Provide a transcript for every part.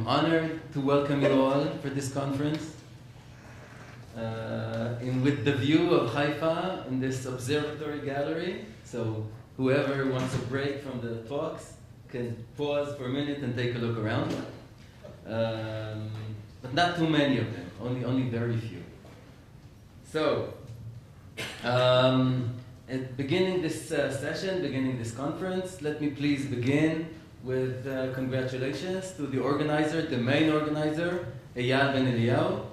I'm honored to welcome you all for this conference. With the view of Haifa in this observatory gallery, so whoever wants a break from the talks can pause for a minute and take a look around. But not too many of them, only very few. So, at beginning this session, beginning this conference, let me please begin with congratulations to the organizer, the main organizer, Eyal Ben Eliyahu.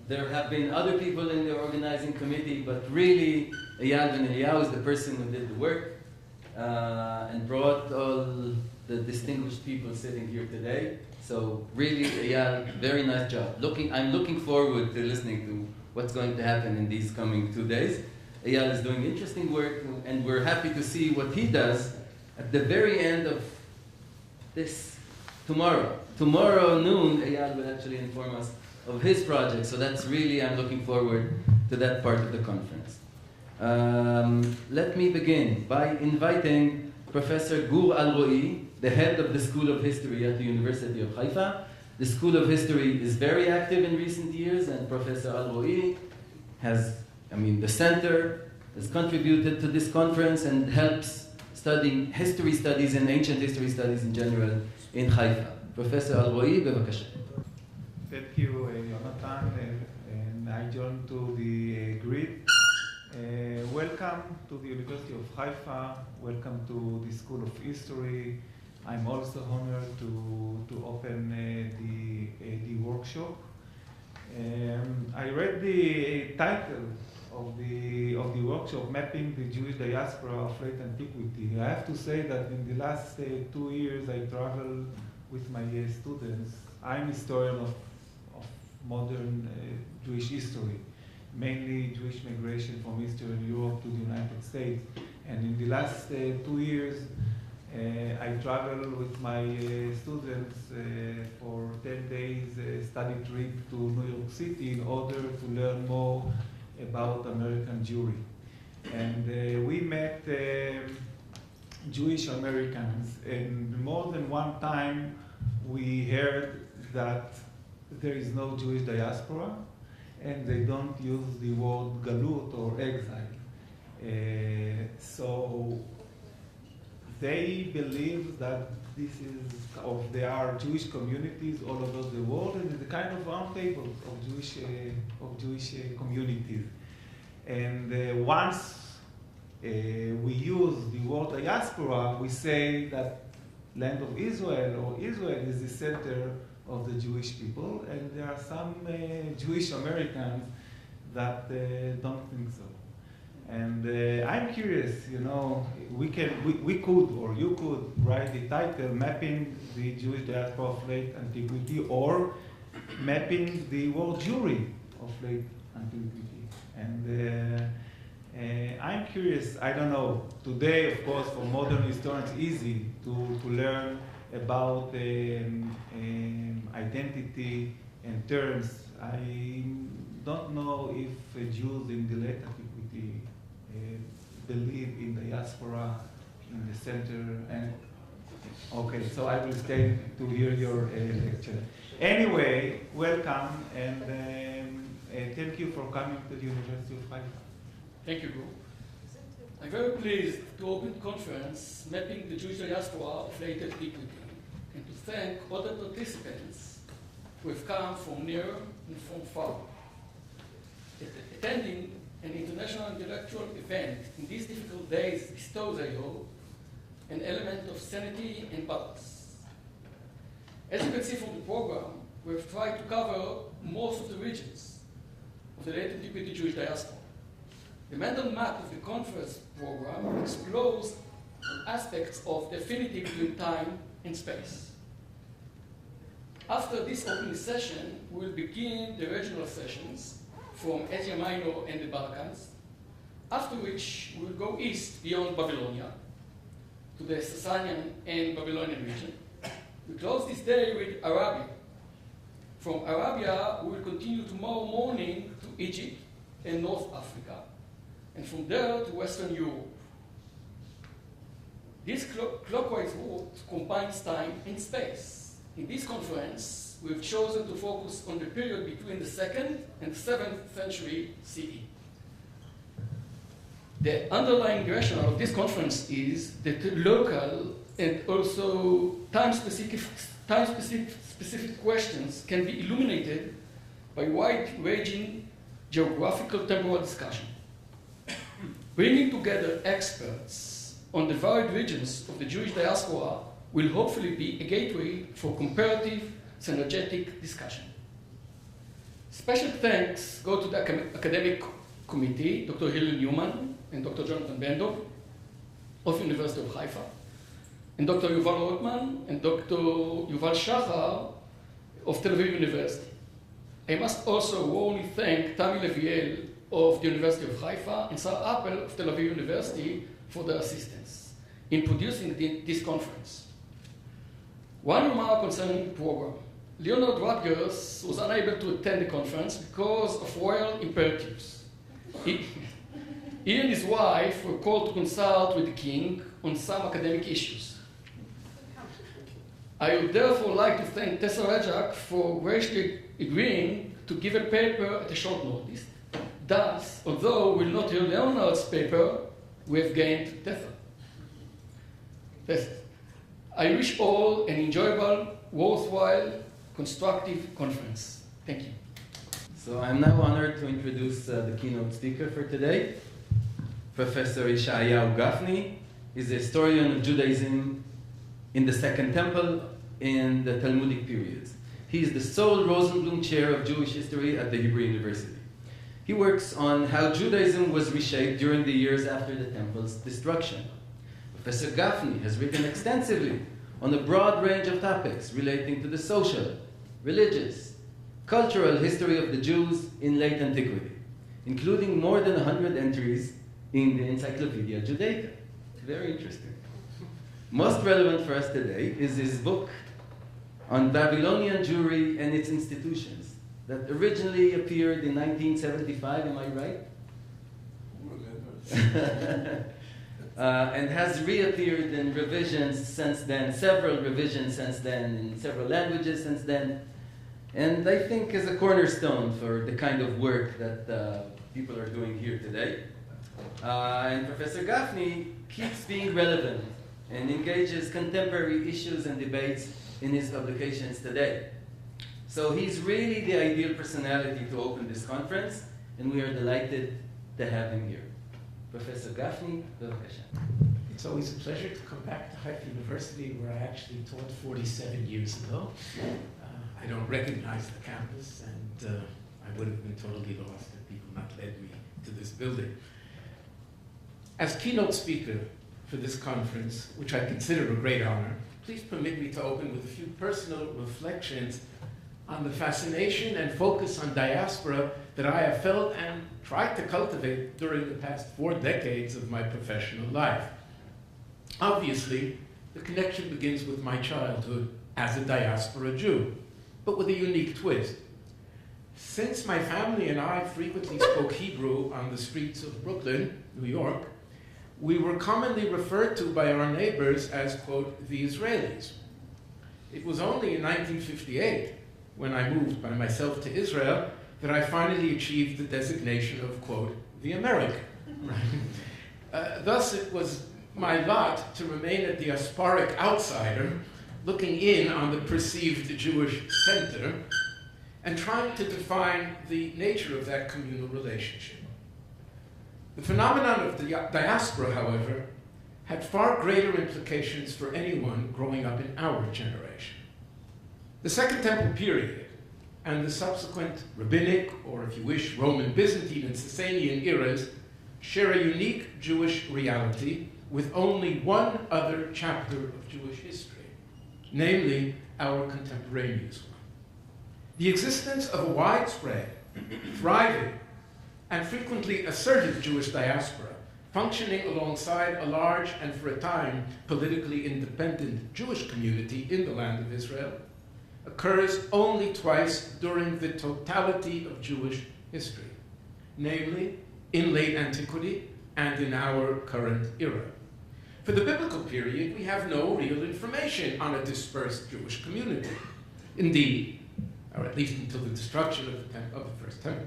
There have been other people in the organizing committee, but really Eyal Ben Eliyahu is the person who did the work and brought all the distinguished people sitting here today. So really, Eyal, very nice job. I'm looking forward to listening to what's going to happen in these coming 2 days. Eyal is doing interesting work, and we're happy to see what he does at the very end of this tomorrow. Tomorrow noon, Eyal will actually inform us of his project. So that's really, I'm looking forward to that part of the conference. Let me begin by inviting Professor Gur Al-Roi, the head of the School of History at the University of Haifa. The School of History is very active in recent years, and Professor Al-Roi the center has contributed to this conference and helps studying history studies and ancient history studies in general in Haifa. Professor Al-Roi, bevakasha. Thank you, Jonathan, and I join to the grid. Welcome to the University of Haifa. Welcome to the School of History. I'm also honored to open the workshop. I read the title of the workshop, Mapping the Jewish Diaspora of Late Antiquity. I have to say that in the last 2 years I traveled with my students. I'm a historian of modern Jewish history, mainly Jewish migration from Eastern Europe to the United States. And in the last 2 years, I traveled with my students for 10 days study trip to New York City in order to learn more about American Jewry. And we met Jewish Americans, and more than one time we heard that there is no Jewish diaspora, and they don't use the word galut or exile. So they believe that there are Jewish communities all over the world, and it's a kind of round table of Jewish communities. And once we use the word diaspora, we say that land of Israel or Israel is the center of the Jewish people, and there are some Jewish Americans that don't think so. And I'm curious, we could, or you could write the title, Mapping the Jewish Diaspora of Late Antiquity, or Mapping the World Jewry of Late Antiquity. And I'm curious, I don't know, today, of course, for modern historians, it's easy to learn about identity and terms. I don't know if Jews in the late antiquity believe in diaspora in the center. And okay, so I will stay to hear your lecture. Anyway, welcome, and thank you for coming to the University of Haifa. Thank you, Gu. I'm very pleased to open the conference, Mapping the Jewish Diaspora of Late Antiquity, and to thank all the participants who have come from near and from far. Attending an international intellectual event in these difficult days bestows, I hope, an element of sanity and balance. As you can see from the program, we have tried to cover most of the regions of the late antiquity Jewish diaspora. The mental map of the conference program explores aspects of the affinity between time and space. After this opening session, we will begin the regional sessions from Asia Minor and the Balkans, after which we will go east beyond Babylonia to the Sasanian and Babylonian region. We close this day with Arabia. From Arabia, we will continue tomorrow morning to Egypt and North Africa, and from there to Western Europe. This clockwise route combines time and space. In this conference, we've chosen to focus on the period between the 2nd and 7th century CE. The underlying rationale of this conference is that local and also time-specific questions can be illuminated by wide-ranging geographical temporal discussion. Bringing together experts on the varied regions of the Jewish diaspora will hopefully be a gateway for comparative, synergetic discussion. Special thanks go to the academic committee, Dr. Hillel Newman and Dr. Jonathan Bendov of University of Haifa, and Dr. Yuval Rotman and Dr. Yuval Shachar of Tel Aviv University. I must also warmly thank Tami Leviel of the University of Haifa and Sarah Appel of Tel Aviv University for their assistance in producing this conference. One remark concerning the program. Leonard Rutgers was unable to attend the conference because of royal imperatives. He and his wife were called to consult with the king on some academic issues. I would therefore like to thank Tessa Rajak for graciously agreeing to give a paper at a short notice. Thus, although we'll not hear Leonard's paper, we have gained Tessa. I wish all an enjoyable, worthwhile, constructive conference. Thank you. So I'm now honored to introduce the keynote speaker for today. Professor Yeshayahu Gafni is a historian of Judaism in the Second Temple in the Talmudic periods. He is the sole Rosenblum Chair of Jewish History at the Hebrew University. He works on how Judaism was reshaped during the years after the temple's destruction. Professor Gafni has written extensively on a broad range of topics relating to the social, religious, cultural history of the Jews in late antiquity, including more than 100 entries in the Encyclopedia Judaica. Very interesting. Most relevant for us today is his book on Babylonian Jewry and its institutions that originally appeared in 1975, am I right? And has reappeared in revisions since then, several revisions since then, in several languages since then, and I think is a cornerstone for the kind of work that people are doing here today. And Professor Gafni keeps being relevant and engages contemporary issues and debates in his publications today. So he's really the ideal personality to open this conference, and we are delighted to have him here. Professor Gafni, bevakasha. It's always a pleasure to come back to Haifa University, where I actually taught 47 years ago. I don't recognize the campus, and I would have been totally lost had people not led me to this building. As keynote speaker for this conference, which I consider a great honor, please permit me to open with a few personal reflections on the fascination and focus on diaspora that I have felt and tried to cultivate during the past 4 decades of my professional life. Obviously, the connection begins with my childhood as a diaspora Jew, but with a unique twist. Since my family and I frequently spoke Hebrew on the streets of Brooklyn, New York, we were commonly referred to by our neighbors as, quote, the Israelis. It was only in 1958, when I moved by myself to Israel, that I finally achieved the designation of, quote, the American. Thus, it was my lot to remain a diasporic outsider, looking in on the perceived Jewish center, and trying to define the nature of that communal relationship. The phenomenon of the diaspora, however, had far greater implications for anyone growing up in our generation. The Second Temple period and the subsequent rabbinic, or if you wish, Roman, Byzantine, and Sasanian eras share a unique Jewish reality with only one other chapter of Jewish history, namely our contemporaneous one. The existence of a widespread, thriving, and frequently assertive Jewish diaspora functioning alongside a large and for a time politically independent Jewish community in the land of Israel occurs only twice during the totality of Jewish history, namely in late antiquity and in our current era. For the biblical period, we have no real information on a dispersed Jewish community. Indeed, or at least until the destruction of the first temple.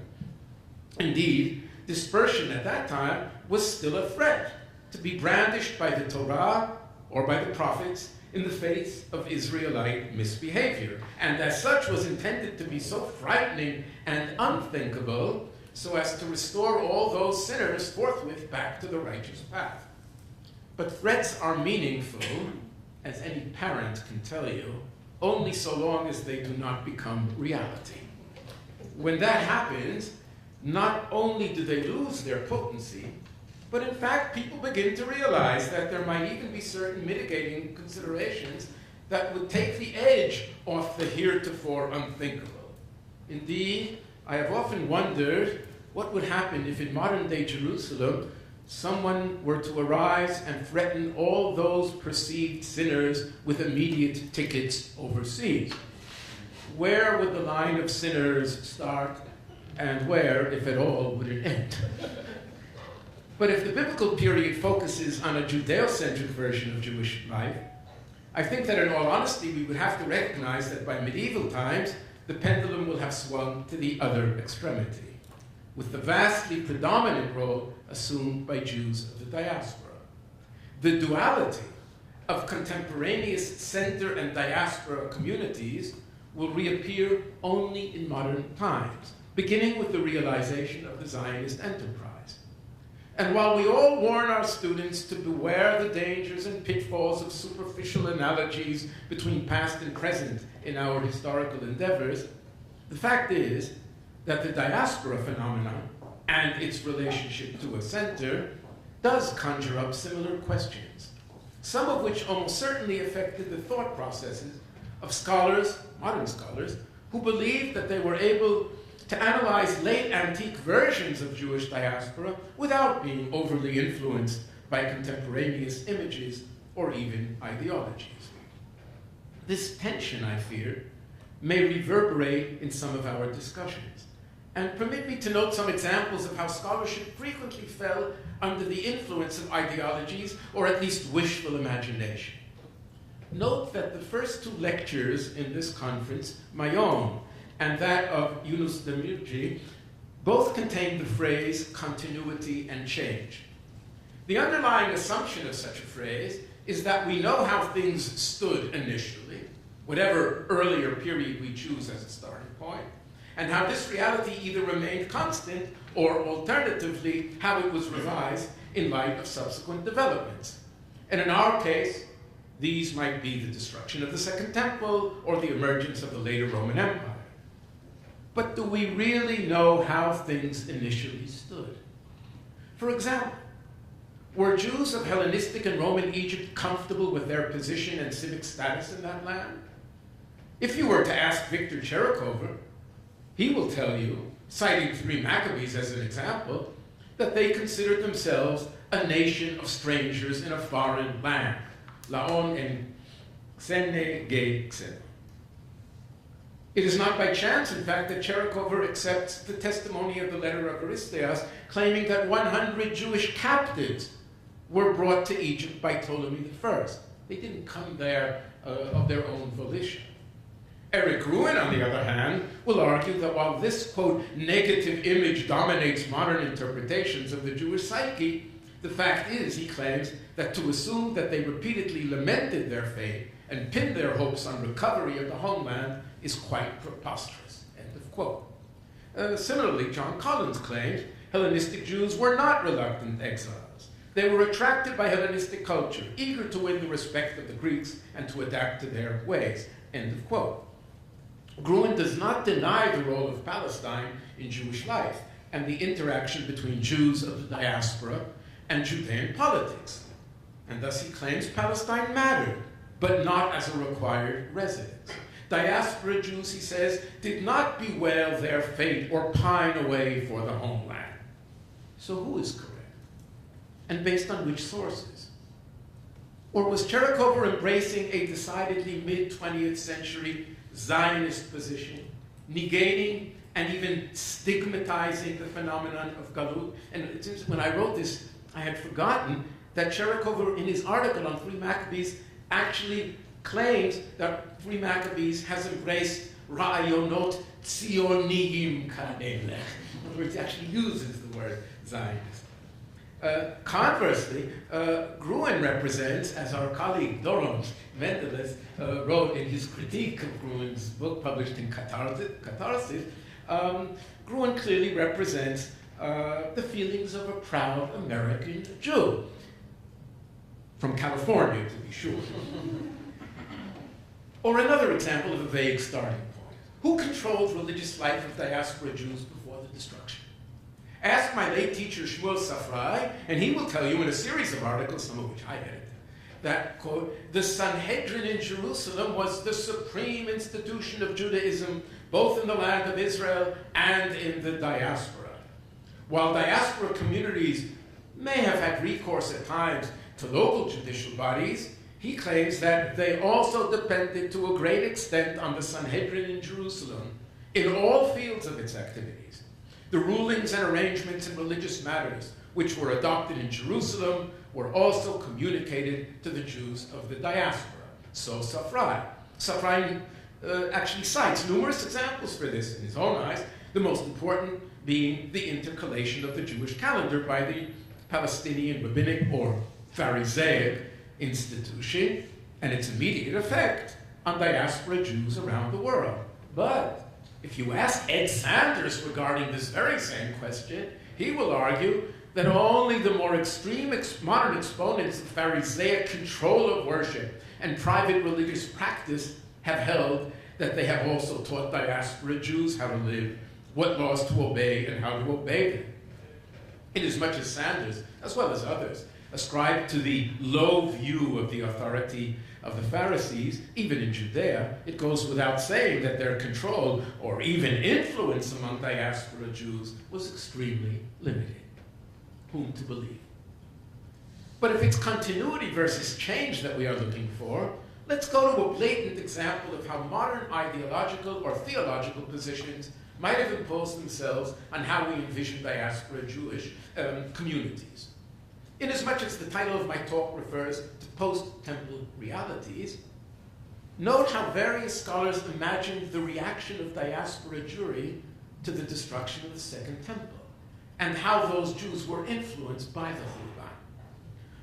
Indeed, dispersion at that time was still a threat to be brandished by the Torah or by the prophets in the face of Israelite misbehavior, and as such was intended to be so frightening and unthinkable so as to restore all those sinners forthwith back to the righteous path. But threats are meaningful, as any parent can tell you, only so long as they do not become reality. When that happens, not only do they lose their potency, but in fact, people begin to realize that there might even be certain mitigating considerations that would take the edge off the heretofore unthinkable. Indeed, I have often wondered what would happen if in modern-day Jerusalem someone were to arise and threaten all those perceived sinners with immediate tickets overseas. Where would the line of sinners start, and where, if at all, would it end? But if the biblical period focuses on a Judeo-centric version of Jewish life, I think that in all honesty we would have to recognize that by medieval times, the pendulum will have swung to the other extremity, with the vastly predominant role assumed by Jews of the diaspora. The duality of contemporaneous center and diaspora communities will reappear only in modern times, beginning with the realization of the Zionist enterprise. And while we all warn our students to beware the dangers and pitfalls of superficial analogies between past and present in our historical endeavors, the fact is that the diaspora phenomenon and its relationship to a center does conjure up similar questions, some of which almost certainly affected the thought processes of scholars, modern scholars, who believed that they were able to analyze late antique versions of Jewish diaspora without being overly influenced by contemporaneous images or even ideologies. This tension, I fear, may reverberate in some of our discussions. And permit me to note some examples of how scholarship frequently fell under the influence of ideologies, or at least wishful imagination. Note that the first two lectures in this conference, my own and that of Yunus Demirci, both contain the phrase continuity and change. The underlying assumption of such a phrase is that we know how things stood initially, whatever earlier period we choose as a starting point, and how this reality either remained constant or alternatively how it was revised in light of subsequent developments. And in our case, these might be the destruction of the Second Temple or the emergence of the later Roman Empire. But do we really know how things initially stood? For example, were Jews of Hellenistic and Roman Egypt comfortable with their position and civic status in that land? If you were to ask Victor Cherikover, he will tell you, citing 3 Maccabees as an example, that they considered themselves a nation of strangers in a foreign land. Laon en xene ge xen. It is not by chance, in fact, that Cherikover accepts the testimony of the letter of Aristeas, claiming that 100 Jewish captives were brought to Egypt by Ptolemy I. They didn't come there of their own volition. Eric Ruin, on the other hand, will argue that while this, quote, negative image dominates modern interpretations of the Jewish psyche, the fact is, he claims, that to assume that they repeatedly lamented their fate and pinned their hopes on recovery of the homeland is quite preposterous, end of quote. Similarly, John Collins claimed Hellenistic Jews were not reluctant exiles. They were attracted by Hellenistic culture, eager to win the respect of the Greeks and to adapt to their ways, end of quote. Gruen does not deny the role of Palestine in Jewish life and the interaction between Jews of the diaspora and Judean politics. And thus he claims Palestine mattered, but not as a required residence. Diaspora Jews, he says, did not bewail their fate or pine away for the homeland. So who is correct? And based on which sources? Or was Cherikover embracing a decidedly mid-20th century Zionist position, negating and even stigmatizing the phenomenon of Galut? And it seems when I wrote this, I had forgotten that Cherikover, in his article on 3 Maccabees, actually claims that 3 Maccabees has embraced Ra'ayonot Tzioniyim Kanelech. In other words, he actually uses the word Zionist. Conversely, Gruen represents, as our colleague Doron Mendeles wrote in his critique of Gruen's book published in Catharsis, Gruen clearly represents the feelings of a proud American Jew. From California, to be sure. Or another example of a vague starting point. Who controlled religious life of diaspora Jews before the destruction? Ask my late teacher Shmuel Safrai, and he will tell you in a series of articles, some of which I edited, that, quote, the Sanhedrin in Jerusalem was the supreme institution of Judaism, both in the land of Israel and in the diaspora. While diaspora communities may have had recourse at times to local judicial bodies, he claims that they also depended to a great extent on the Sanhedrin in Jerusalem in all fields of its activities. The rulings and arrangements in religious matters which were adopted in Jerusalem were also communicated to the Jews of the diaspora. So Safrai. Safrai actually cites numerous examples for this in his own eyes, the most important being the intercalation of the Jewish calendar by the Palestinian rabbinic or Pharisaic institution and its immediate effect on diaspora Jews around the world. But if you ask Ed Sanders regarding this very same question, he will argue that only the more extreme modern exponents of Pharisaic control of worship and private religious practice have held that they have also taught diaspora Jews how to live, what laws to obey, and how to obey them. Inasmuch as Sanders, as well as others, ascribe to the low view of the authority of the Pharisees, even in Judea, it goes without saying that their control or even influence among diaspora Jews was extremely limited. Whom to believe? But if it's continuity versus change that we are looking for, let's go to a blatant example of how modern ideological or theological positions might have imposed themselves on how we envision diaspora Jewish communities. Inasmuch as the title of my talk refers to post-temple realities, note how various scholars imagined the reaction of diaspora Jewry to the destruction of the Second Temple, and how those Jews were influenced by the Churban.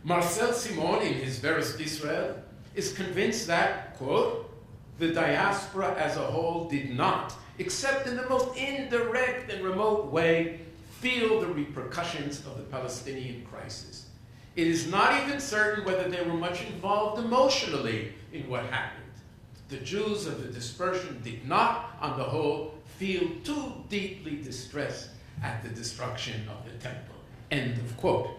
Marcel Simon, in his Veris Israel, is convinced that, quote, the diaspora as a whole did not, except in the most indirect and remote way, feel the repercussions of the Palestinian crisis. It is not even certain whether they were much involved emotionally in what happened. The Jews of the dispersion did not, on the whole, feel too deeply distressed at the destruction of the temple. End of quote.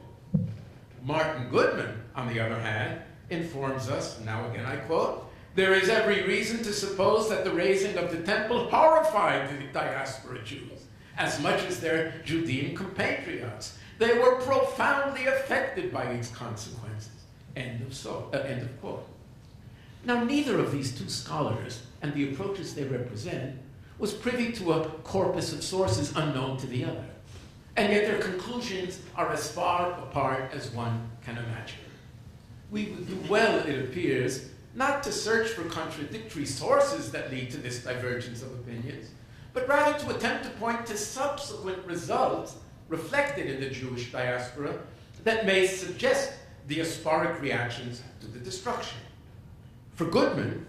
Martin Goodman, on the other hand, informs us, now again I quote, there is every reason to suppose that the razing of the temple horrified the diaspora Jews, as much as their Judean compatriots. They were profoundly affected by its consequences. End of quote. Now, neither of these two scholars and the approaches they represent was privy to a corpus of sources unknown to the other. And yet their conclusions are as far apart as one can imagine. We would do well, it appears, not to search for contradictory sources that lead to this divergence of opinions, but rather to attempt to point to subsequent results reflected in the Jewish diaspora that may suggest diasporic reactions to the destruction. For Goodman,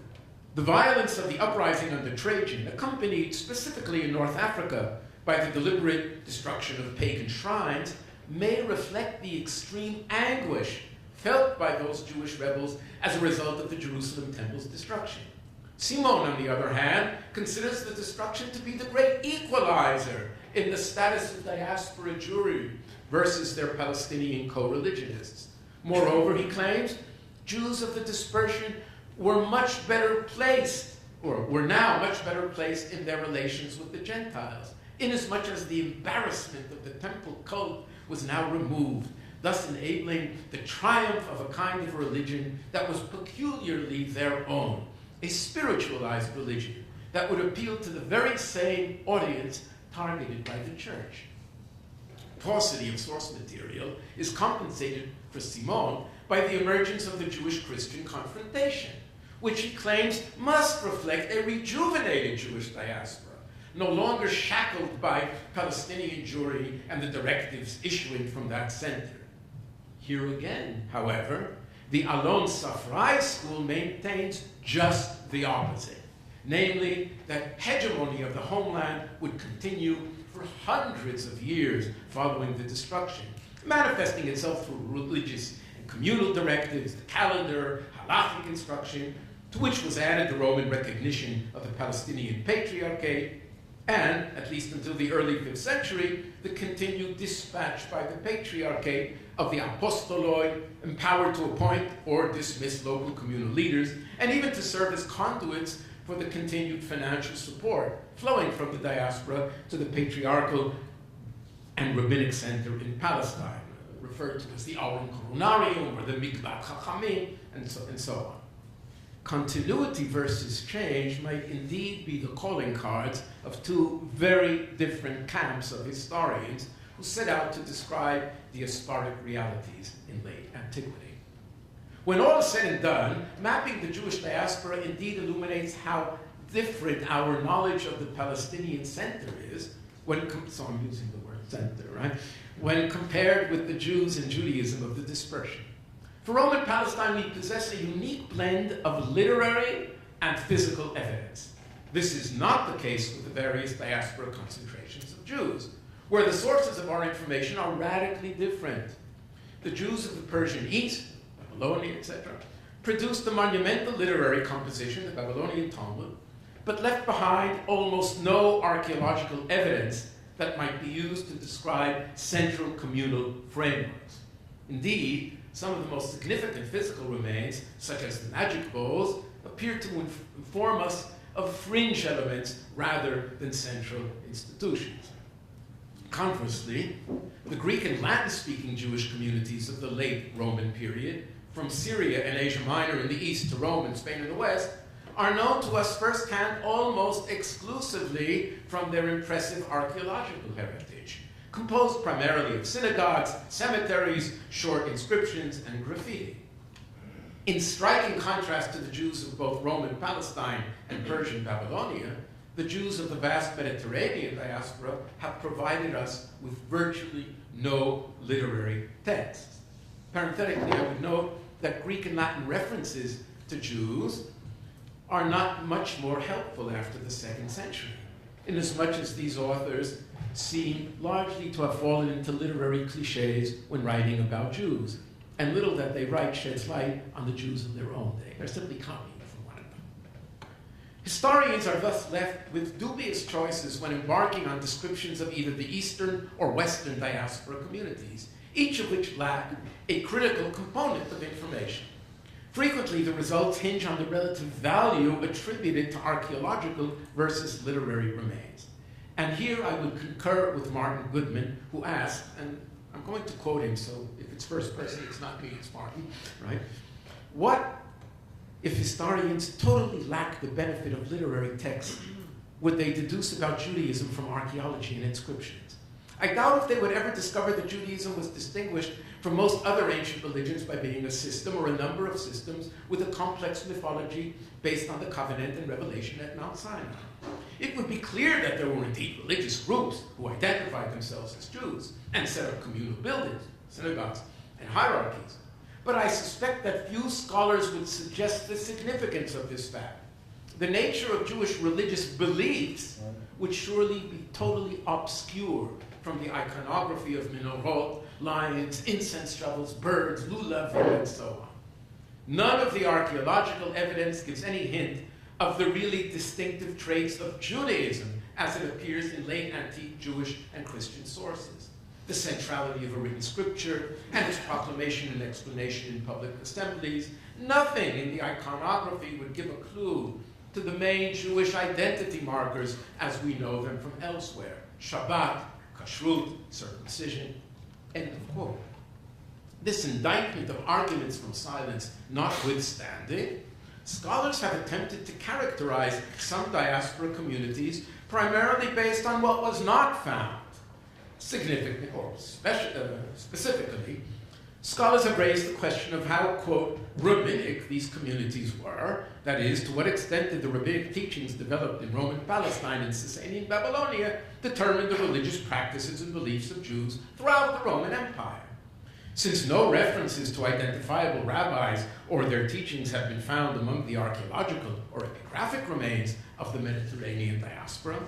the violence of the uprising under Trajan, accompanied specifically in North Africa by the deliberate destruction of pagan shrines, may reflect the extreme anguish felt by those Jewish rebels as a result of the Jerusalem temple's destruction. Simon, on the other hand, considers the destruction to be the great equalizer in the status of diaspora Jewry versus their Palestinian co-religionists. Moreover, he claims, Jews of the dispersion were much better placed, or were now much better placed in their relations with the Gentiles, inasmuch as the embarrassment of the temple cult was now removed, thus enabling the triumph of a kind of religion that was peculiarly their own, a spiritualized religion that would appeal to the very same audience targeted by the church. paucity of source material is compensated for Simon by the emergence of the Jewish-Christian confrontation, which he claims must reflect a rejuvenated Jewish diaspora, no longer shackled by Palestinian Jewry and the directives issuing from that center. Here again, however, the Alon Safrai school maintains just the opposite, namely that hegemony of the homeland would continue for hundreds of years following the destruction, manifesting itself through religious and communal directives, the calendar, halakhic instruction, to which was added the Roman recognition of the Palestinian Patriarchate, and, at least until the early 5th century, the continued dispatch by the Patriarchate of the apostoloi, empowered to appoint or dismiss local communal leaders, and even to serve as conduits for the continued financial support flowing from the diaspora to the patriarchal and rabbinic center in Palestine, referred to as the Aron Coronarium or the Mikvat Chachamim, and so on. Continuity versus change might indeed be the calling cards of two very different camps of historians who set out to describe diasporic realities in late antiquity. When all is said and done, mapping the Jewish diaspora indeed illuminates how different our knowledge of the Palestinian center is, so I'm using the word center, right? When compared with the Jews and Judaism of the dispersion. For Roman Palestine, we possess a unique blend of literary and physical evidence. This is not the case with the various diaspora concentrations of Jews, where the sources of our information are radically different. The Jews of the Persian East, Babylonia, etc., produced the monumental literary composition, the Babylonian Talmud, but left behind almost no archaeological evidence that might be used to describe central communal frameworks. Indeed, some of the most significant physical remains, such as the magic bowls, appear to inform us of fringe elements rather than central institutions. Conversely, the Greek and Latin-speaking Jewish communities of the late Roman period, from Syria and Asia Minor in the east to Rome and Spain in the west, are known to us firsthand almost exclusively from their impressive archaeological heritage, composed primarily of synagogues, cemeteries, short inscriptions, and graffiti. In striking contrast to the Jews of both Roman Palestine and Persian Babylonia, the Jews of the vast Mediterranean diaspora have provided us with virtually no literary texts. Parenthetically, I would note that Greek and Latin references to Jews are not much more helpful after the 2nd century, inasmuch as these authors seem largely to have fallen into literary cliches when writing about Jews, and little that they write sheds light on the Jews of their own day. They're simply copying from one another. Historians are thus left with dubious choices when embarking on descriptions of either the Eastern or Western diaspora communities, each of which lack a critical component of information. Frequently, the results hinge on the relative value attributed to archaeological versus literary remains. And here I would concur with Martin Goodman, who asked, and I'm going to quote him, so if it's first person, it's not me, it's Martin, right? What if historians totally lack the benefit of literary texts? Would they deduce about Judaism from archaeology and inscriptions? I doubt if they would ever discover that Judaism was distinguished from most other ancient religions by being a system or a number of systems with a complex mythology based on the covenant and revelation at Mount Sinai. It would be clear that there were indeed religious groups who identified themselves as Jews and set up communal buildings, synagogues, and hierarchies. But I suspect that few scholars would suggest the significance of this fact. The nature of Jewish religious beliefs would surely be totally obscured from the iconography of menorot, lions, incense shovels, birds, lulavim, and so on. None of the archaeological evidence gives any hint of the really distinctive traits of Judaism as it appears in late antique Jewish and Christian sources. The centrality of a written scripture and its proclamation and explanation in public assemblies. Nothing in the iconography would give a clue to the main Jewish identity markers as we know them from elsewhere. Shabbat, kashrut, circumcision, end of quote. This indictment of arguments from silence notwithstanding, scholars have attempted to characterize some diaspora communities primarily based on what was not found, Significantly, or specifically, scholars have raised the question of how, quote, rabbinic these communities were. That is, to what extent did the rabbinic teachings developed in Roman Palestine and Sasanian Babylonia determine the religious practices and beliefs of Jews throughout the Roman Empire? Since no references to identifiable rabbis or their teachings have been found among the archaeological or epigraphic remains of the Mediterranean diaspora,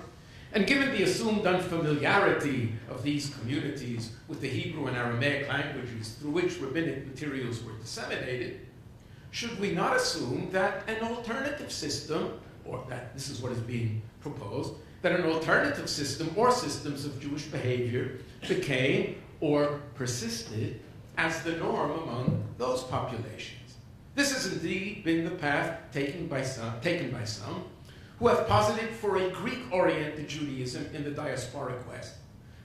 and given the assumed unfamiliarity of these communities with the Hebrew and Aramaic languages through which rabbinic materials were disseminated, should we not assume that an alternative system, or that this is what is being proposed, that an alternative system or systems of Jewish behavior became or persisted as the norm among those populations? This has indeed been the path taken by some who have posited for a Greek-oriented Judaism in the diasporic West,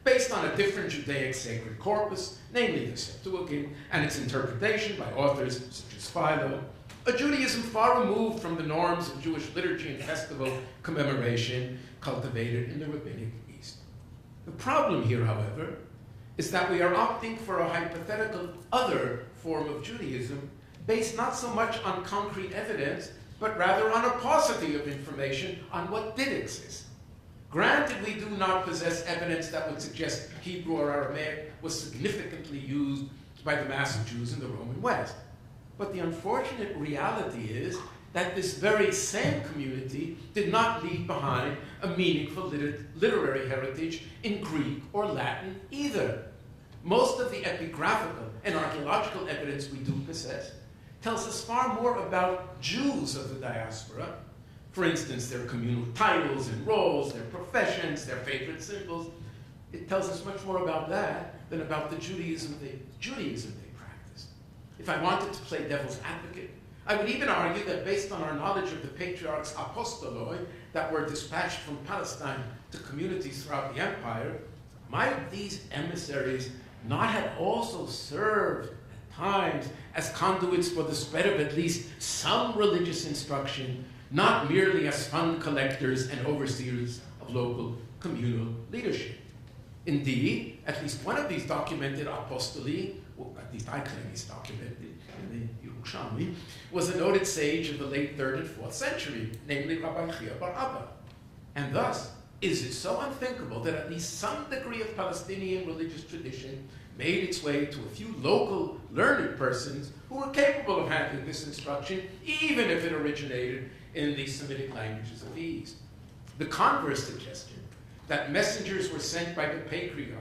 based on a different Judaic sacred corpus, namely the Septuagint, and its interpretation by authors such as Philo, a Judaism far removed from the norms of Jewish liturgy and festival commemoration cultivated in the rabbinic East. The problem here, however, is that we are opting for a hypothetical other form of Judaism based not so much on concrete evidence, but rather on a paucity of information on what did exist. Granted, we do not possess evidence that would suggest Hebrew or Aramaic was significantly used by the mass of Jews in the Roman West. But the unfortunate reality is that this very same community did not leave behind a meaningful literary heritage in Greek or Latin either. Most of the epigraphical and archaeological evidence we do possess tells us far more about Jews of the diaspora, for instance, their communal titles and roles, their professions, their favorite symbols. It tells us much more about that than about the Judaism they practiced. If I wanted to play devil's advocate, I would even argue that based on our knowledge of the patriarchs apostoloi that were dispatched from Palestine to communities throughout the empire, might these emissaries not have also served times as conduits for the spread of at least some religious instruction, not merely as fund collectors and overseers of local communal leadership? Indeed, at least one of these documented apostoli, or at least I claim he's documented in the Yerushalmi, was a noted sage of the late 3rd and 4th century, namely Rabbi Chia bar Abba. And thus, is it so unthinkable that at least some degree of Palestinian religious tradition made its way to a few local learned persons who were capable of handling this instruction, even if it originated in the Semitic languages of the East? The converse suggestion that messengers were sent by the patriarch,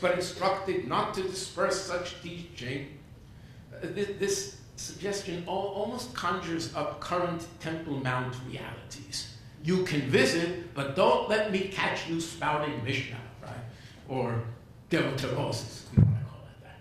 but instructed not to disperse such teaching, this suggestion almost conjures up current Temple Mount realities. You can visit, but don't let me catch you spouting Mishnah, right? Or Deuterosis, if you want to call it that.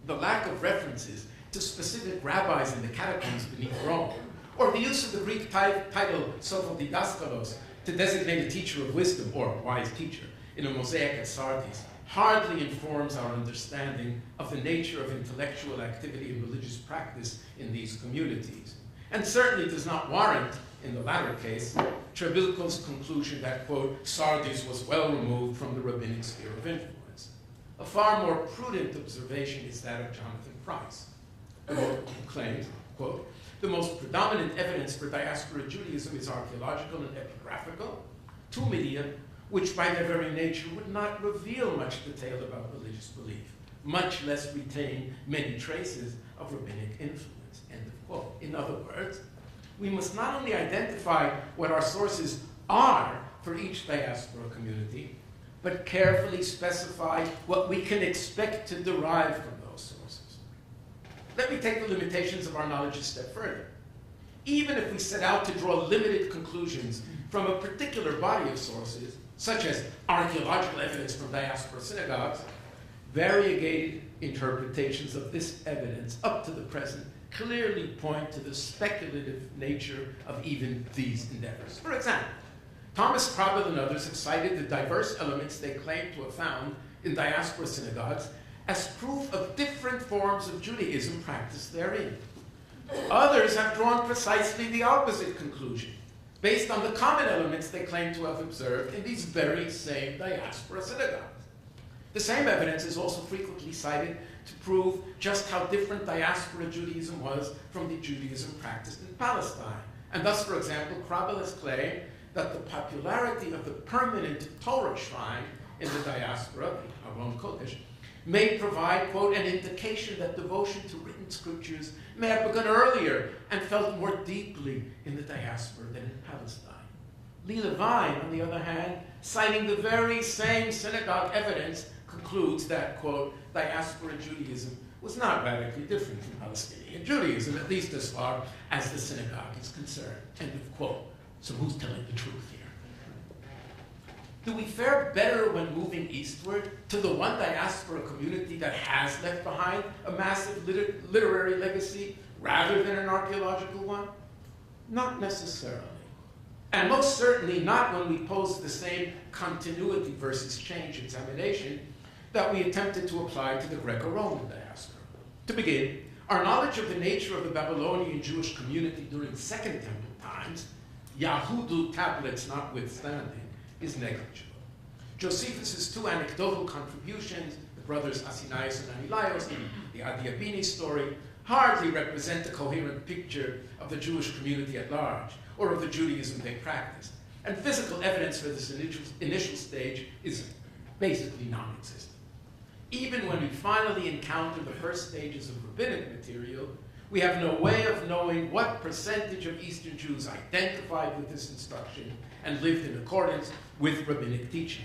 The lack of references to specific rabbis in the catacombs beneath Rome, or the use of the Greek title Sophididaskalos to designate a teacher of wisdom, or wise teacher, in a mosaic at Sardis, hardly informs our understanding of the nature of intellectual activity and religious practice in these communities, and certainly does not warrant, in the latter case, Trebilco's conclusion that, quote, Sardis was well removed from the rabbinic sphere of influence. A far more prudent observation is that of Jonathan Price, who claims, quote, the most predominant evidence for diaspora Judaism is archaeological and epigraphical, two media which by their very nature would not reveal much detail about religious belief, much less retain many traces of rabbinic influence, end of quote. In other words, we must not only identify what our sources are for each diaspora community, but carefully specify what we can expect to derive from those sources. Let me take the limitations of our knowledge a step further. Even if we set out to draw limited conclusions from a particular body of sources, such as archaeological evidence from diaspora synagogues, variegated interpretations of this evidence up to the present clearly point to the speculative nature of even these endeavors. For example, Thomas Crabbe and others have cited the diverse elements they claim to have found in diaspora synagogues as proof of different forms of Judaism practiced therein. Others have drawn precisely the opposite conclusion, based on the common elements they claim to have observed in these very same diaspora synagogues. The same evidence is also frequently cited to prove just how different diaspora Judaism was from the Judaism practiced in Palestine. And thus, for example, Krabelis claimed that the popularity of the permanent Torah shrine in the diaspora, the Aron Kodesh, may provide, quote, an indication that devotion to written scriptures may have begun earlier and felt more deeply in the diaspora than in Palestine. Lee Levine, on the other hand, citing the very same synagogue evidence, concludes that, quote, diaspora Judaism was not radically different from Palestinian Judaism, at least as far as the synagogue is concerned, end of quote. So who's telling the truth here? Do we fare better when moving eastward to the one diaspora community that has left behind a massive literary legacy rather than an archaeological one? Not necessarily. And most certainly not when we pose the same continuity versus change examination that we attempted to apply to the Greco-Roman diaspora. To begin, our knowledge of the nature of the Babylonian Jewish community during Second Temple times, Yahudu tablets notwithstanding, is negligible. Josephus' two anecdotal contributions, the brothers Asinias and Anilios, in the Adiabini story, hardly represent a coherent picture of the Jewish community at large, or of the Judaism they practiced. And physical evidence for this initial stage is basically non-existent. Even when we finally encounter the first stages of rabbinic material, we have no way of knowing what percentage of Eastern Jews identified with this instruction and lived in accordance with rabbinic teaching.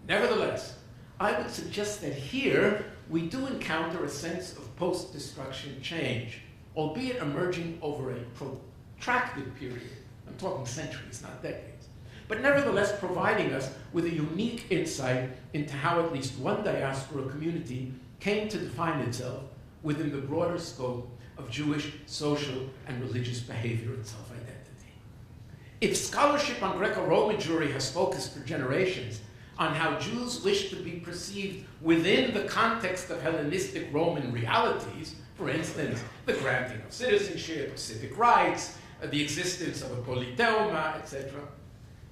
Nevertheless, I would suggest that here we do encounter a sense of post-destruction change, albeit emerging over a protracted period. I'm talking centuries, not decades. But nevertheless providing us with a unique insight into how at least one diaspora community came to define itself within the broader scope of Jewish social and religious behavior and self-identity. If scholarship on Greco-Roman Jewry has focused for generations on how Jews wish to be perceived within the context of Hellenistic Roman realities, for instance, the granting of citizenship, civic rights, the existence of a politeuma, etc.,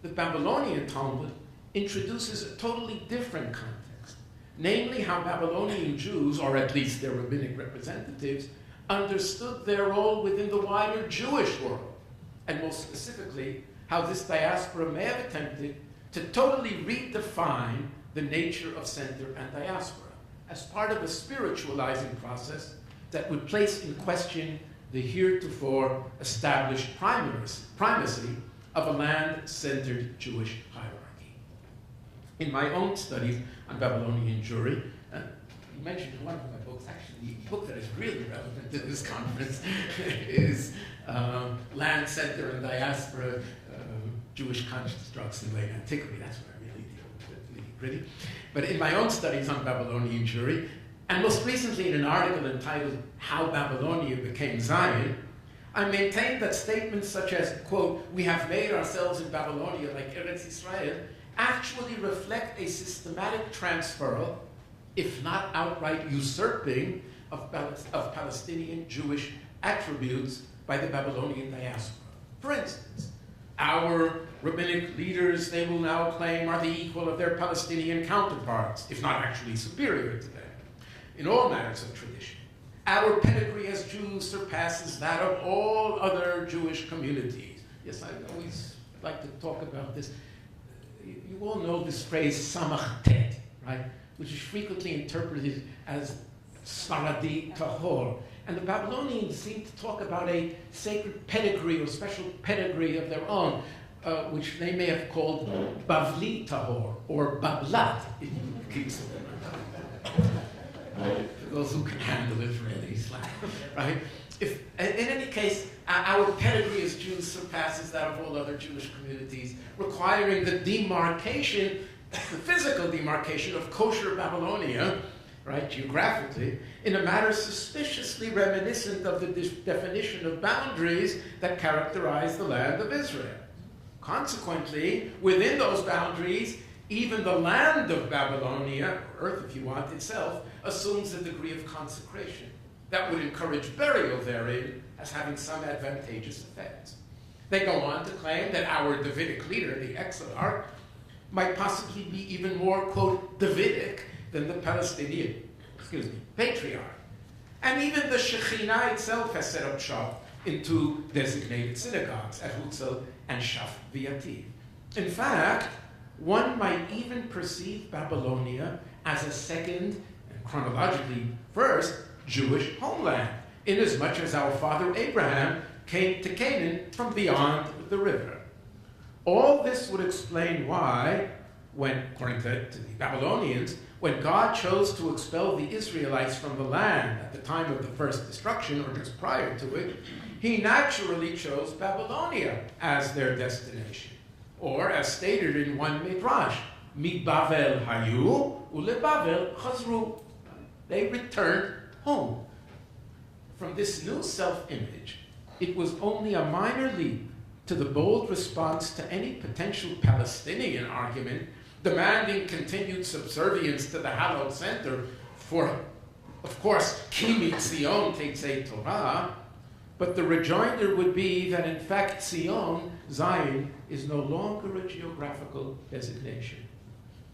the Babylonian Talmud introduces a totally different context, namely how Babylonian Jews, or at least their rabbinic representatives, understood their role within the wider Jewish world, and most specifically, how this diaspora may have attempted to totally redefine the nature of center and diaspora as part of a spiritualizing process that would place in question the heretofore established primacy of a land-centered Jewish hierarchy. In my own studies on Babylonian Jewry, you mentioned in one of my books, actually the book that is really relevant to this conference is Land, Center, and Diaspora, Jewish Constructs in Late Antiquity. That's what I really deal with, nitty-gritty. But in my own studies on Babylonian Jewry, and most recently in an article entitled How Babylonia Became Zion, I maintained that statements such as, quote, we have made ourselves in Babylonia like Eretz Israel, actually reflect a systematic transferal, if not outright usurping, of Palestinian Jewish attributes by the Babylonian diaspora. For instance, our rabbinic leaders, they will now claim, are the equal of their Palestinian counterparts, if not actually superior to them, in all matters of tradition. Our pedigree as Jews surpasses that of all other Jewish communities. Yes, I always like to talk about this. You all know this phrase, samach tet, right? Which is frequently interpreted as Saradi tahor. And the Babylonians seem to talk about a sacred pedigree or special pedigree of their own, which they may have called Bavli tahor, or Bablat, if you keep it. For those who can handle Israeli slang, right? If, in any case, our pedigree as Jews surpasses that of all other Jewish communities, requiring the demarcation, the physical demarcation of kosher Babylonia, right, geographically, in a manner suspiciously reminiscent of the definition of boundaries that characterize the land of Israel. Consequently, within those boundaries, even the land of Babylonia, or earth if you want, itself, assumes a degree of consecration that would encourage burial therein as having some advantageous effects. They go on to claim that our Davidic leader, the exarch, might possibly be even more, quote, Davidic than the Palestinian, patriarch. And even the Shekhinah itself has set up shop in two designated synagogues, at Hutzel and Shaf V'Yativ. In fact, one might even perceive Babylonia as a second, and chronologically first, Jewish homeland, inasmuch as our father Abraham came to Canaan from beyond the river. All this would explain why, when, according to the Babylonians, when God chose to expel the Israelites from the land at the time of the first destruction, or just prior to it, he naturally chose Babylonia as their destination. Or, as stated in one midrash, Mi Bavel hayu ulebavel chazru. They returned home. From this new self-image, it was only a minor leap to the bold response to any potential Palestinian argument demanding continued subservience to the hallowed center for, of course, Kimi Tzion Teitzei Torah, but the rejoinder would be that in fact Tzion, Zion, is no longer a geographical designation,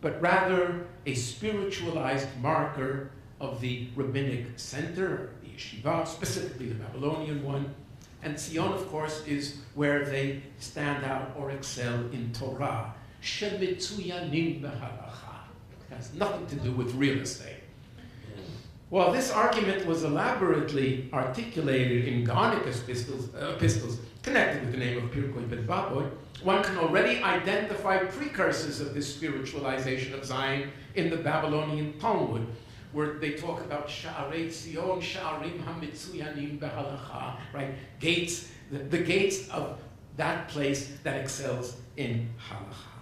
but rather a spiritualized marker of the rabbinic center, the yeshiva, specifically the Babylonian one. And Tzion, of course, is where they stand out or excel in Torah. Shemitzuyanim b'halacha. It has nothing to do with real estate. While this argument was elaborately articulated in Garnic epistles connected with the name of Pirkei ben Baboy, one can already identify precursors of this spiritualization of Zion in the Babylonian Talmud, where they talk about Sha'arei Tzion, Sha'arim HaMitzuyanim b'halacha, right? Gates, the gates of that place that excels in halacha.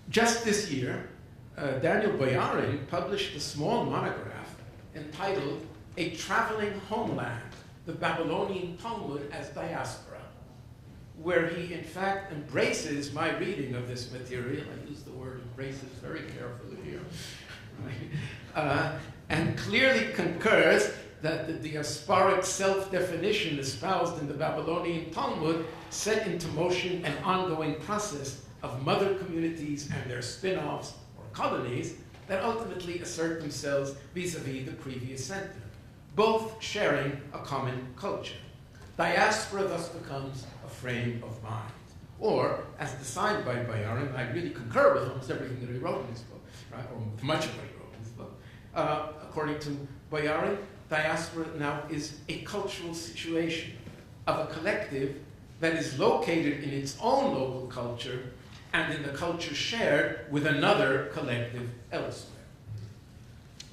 Just this year, Daniel Boyarin published a small monograph entitled A Traveling Homeland, the Babylonian Talmud as Diaspora, where he in fact embraces my reading of this material. I use the word embraces very carefully here. And clearly concurs that the diasporic self-definition espoused in the Babylonian Talmud set into motion an ongoing process of mother communities and their spin-offs or colonies that ultimately assert themselves vis-a-vis the previous center, both sharing a common culture. Diaspora thus becomes a frame of mind. Or, as decided by Boyarin, I really concur with almost everything that he wrote in his book, right? Or much of what he wrote in his book. According to Boyarin, diaspora now is a cultural situation of a collective that is located in its own local culture and in the culture shared with another collective elsewhere.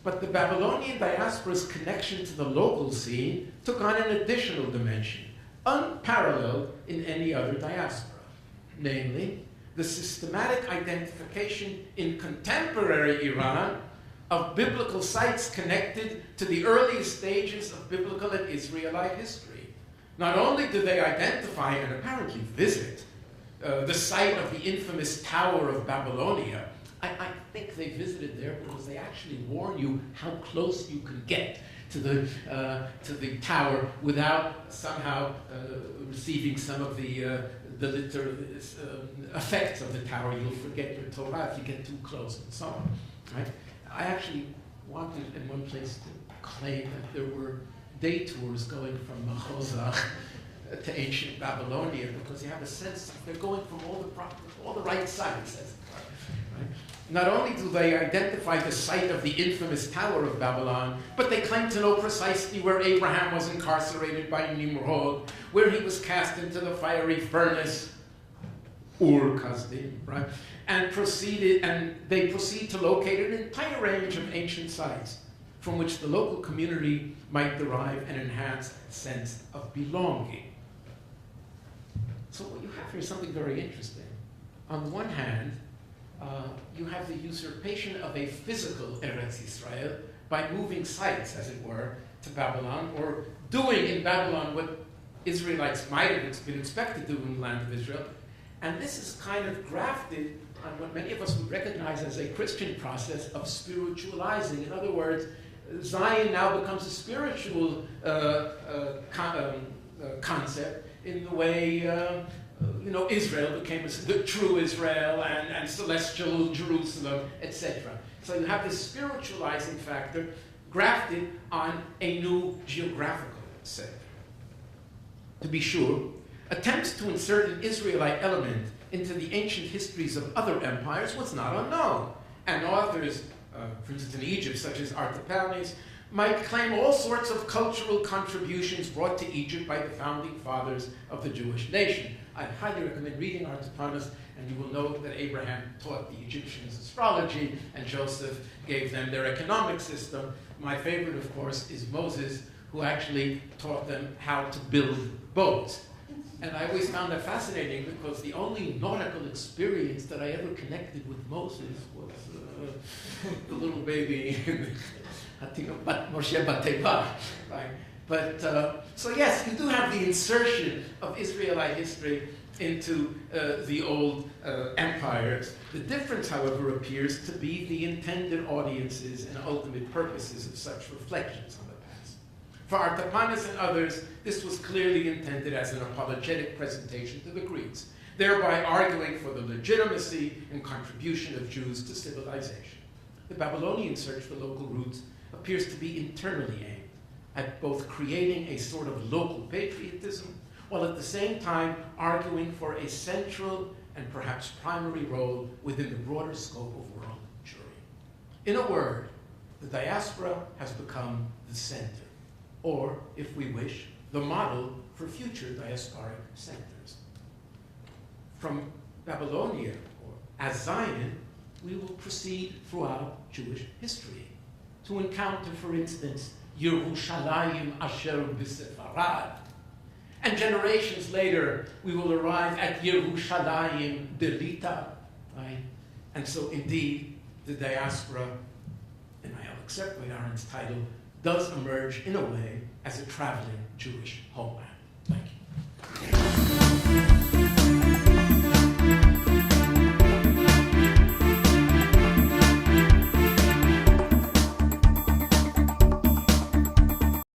But the Babylonian diaspora's connection to the local scene took on an additional dimension, unparalleled in any other diaspora, namely the systematic identification in contemporary Iran of biblical sites connected to the earliest stages of biblical and Israelite history. Not only do they identify and apparently visit the site of the infamous Tower of Babylonia, I think they visited there because they actually warn you how close you can get to the tower without somehow receiving some of the effects of the tower. You'll forget your Torah if you get too close and so on. Right? I actually wanted in one place to claim that there were day tours going from Mahozah to ancient Babylonia because you have a sense that they're going from all the right sites. Right? Not only do they identify the site of the infamous Tower of Babylon, but they claim to know precisely where Abraham was incarcerated by Nimrod, where he was cast into the fiery furnace, Ur Kasdim, right? And they proceed to locate an entire range of ancient sites from which the local community might derive an enhanced sense of belonging. So what you have here is something very interesting. On the one hand, you have the usurpation of a physical Eretz Israel by moving sites, as it were, to Babylon, or doing in Babylon what Israelites might have been expected to do in the land of Israel. And this is kind of grafted on what many of us would recognize as a Christian process of spiritualizing. In other words, Zion now becomes a spiritual concept in the way Israel became the true Israel and celestial Jerusalem, etc. So you have this spiritualizing factor grafted on a new geographical setting. To be sure, attempts to insert an Israelite element into the ancient histories of other empires was not unknown, and authors, for instance in Egypt, such as Artapanes, might claim all sorts of cultural contributions brought to Egypt by the founding fathers of the Jewish nation. I highly recommend reading Artapanes, and you will know that Abraham taught the Egyptians astrology, and Joseph gave them their economic system. My favorite, of course, is Moses, who actually taught them how to build boats. And I always found that fascinating because the only nautical experience that I ever connected with Moses was the little baby, Moshe Bateva, right? But, so yes, you do have the insertion of Israelite history into the old empires. The difference, however, appears to be the intended audiences and ultimate purposes of such reflections on the past. For Artapanes and others, this was clearly intended as an apologetic presentation to the Greeks, thereby arguing for the legitimacy and contribution of Jews to civilization. The Babylonian search for local roots appears to be internally aimed at both creating a sort of local patriotism, while at the same time arguing for a central and perhaps primary role within the broader scope of world Jewry. In a word, the diaspora has become the center, or, if we wish, the model for future diasporic centers. From Babylonia, or as Zion, we will proceed throughout Jewish history to encounter, for instance, Yerushalayim Asher B'Sefarad. And generations later, we will arrive at Yerushalayim Delita, right? And so indeed, the diaspora, and I'll accept Aaron's title, does emerge in a way as a traveling Jewish homeland.